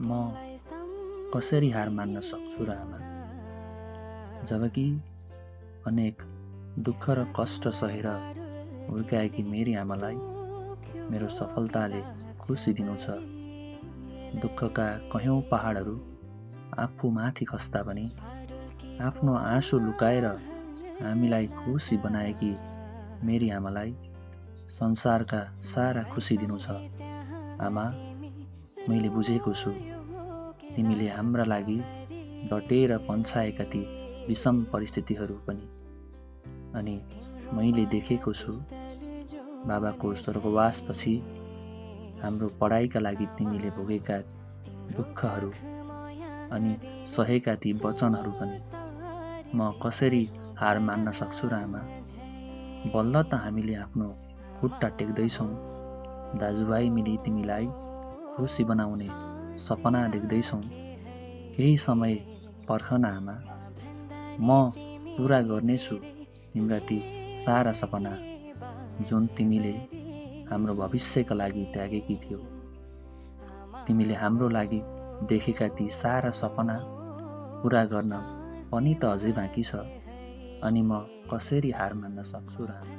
म कसरी हार मान्न सक्छु र आमा? जबकि अनेक दुःख र कष्ट सहेर हुर्काएकी मेरी आमालाई मेरो सफलताले खुसी दिनु छ। दुःखका कयौं पहाडहरू आफूमाथि खस्दा पनि आफ्नो आँसु लुकाएर हामीलाई खुसी बनाएकी मेरी आमालाई संसारका सारा खुसी दिनु छ। आमा, मैले बुझेको छु तिमीले हाम्रा लागि डटेर पन्छाएका ती विषम परिस्थितिहरू पनि। अनि मैले देखेको छु बाबाको स्वर्गवासपछि हाम्रो पढाइका लागि तिमीले भोगेका दुःखहरू अनि सहेका ती वचनहरू पनि। म कसरी हार मान्न सक्छु र आमा? बल्ल त हामीले आफ्नो खुट्टा टेक्दैछौँ। दाजुभाइ मिली तिमीलाई खुसी बनाउने सपना देख्दैछौँ। केही समय पर्खन आमा, म पुरा गर्नेछु तिम्रा ती सारा सपना जुन तिमीले हाम्रो भविष्यका लागि त्यागेकी थियौ। तिमीले हाम्रो लागि देखेका ती सारा सपना पुरा गर्न पनि त अझै बाँकी छ। अनि म कसरी हार मान्न सक्छु र आमा?